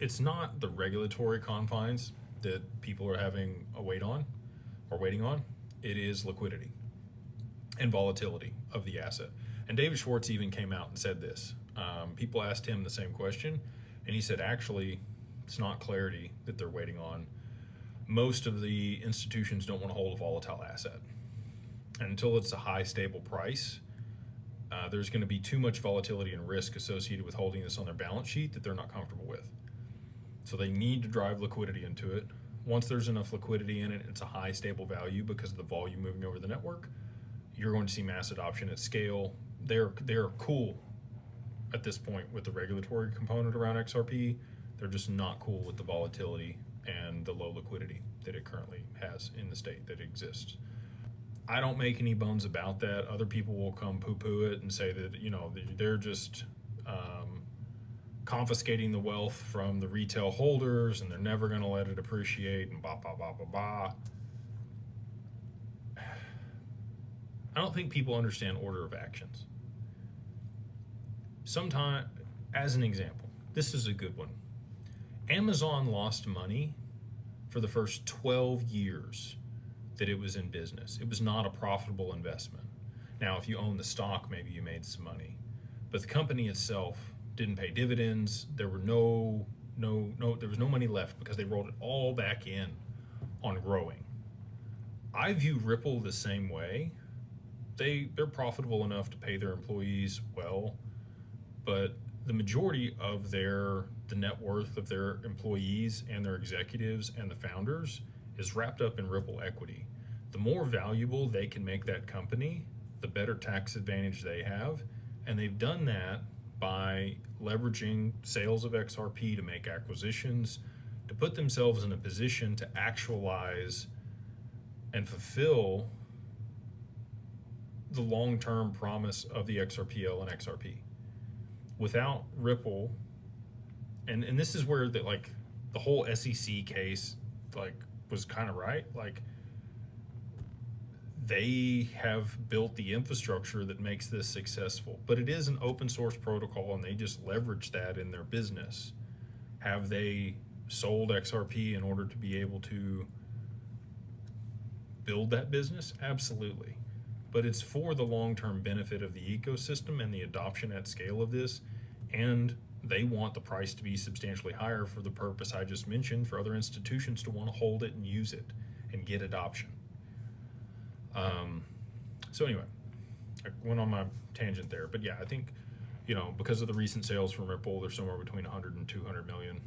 it's not the regulatory confines that people are having a wait on or waiting on. It is liquidity and volatility of the asset. And David Schwartz even came out and said this. People asked him the same question, and he said, actually, it's not clarity that they're waiting on. Most of the institutions don't want to hold a volatile asset. And until it's a high, stable price, there's going to be too much volatility and risk associated with holding this on their balance sheet that they're not comfortable with. So they need to drive liquidity into it. Once there's enough liquidity in it, it's a high, stable value because of the volume moving over the network. You're going to see mass adoption at scale. They're cool at this point with the regulatory component around XRP. They're just not cool with the volatility and the low liquidity that it currently has in the state that it exists. I don't make any bones about that. Other people will come poo-poo it and say that, they're just confiscating the wealth from the retail holders and they're never going to let it appreciate and blah, blah, blah, blah, blah. I don't think people understand order of actions. Sometime, as an example, this is a good one. Amazon lost money for the first 12 years that it was in business. It was not a profitable investment. Now, if you own the stock, maybe you made some money, but the company itself didn't pay dividends. There was no money left because they rolled it all back in on growing. I view Ripple the same way. They're profitable enough to pay their employees well, but the majority of the net worth of their employees and their executives and the founders is wrapped up in Ripple equity. The more valuable they can make that company, the better tax advantage they have. And they've done that by leveraging sales of XRP to make acquisitions, to put themselves in a position to actualize and fulfill the long-term promise of the XRPL and XRP. Without Ripple, and this is where the whole SEC case was kind of right. They have built the infrastructure that makes this successful, but it is an open source protocol and they just leverage that in their business. Have they sold XRP in order to be able to build that business? Absolutely. But it's for the long-term benefit of the ecosystem and the adoption at scale of this. And they want the price to be substantially higher for the purpose I just mentioned, for other institutions to want to hold it and use it and get adoption. So anyway, I went on my tangent there, but yeah, I think, because of the recent sales from Ripple, they're somewhere between 100 and 200 million.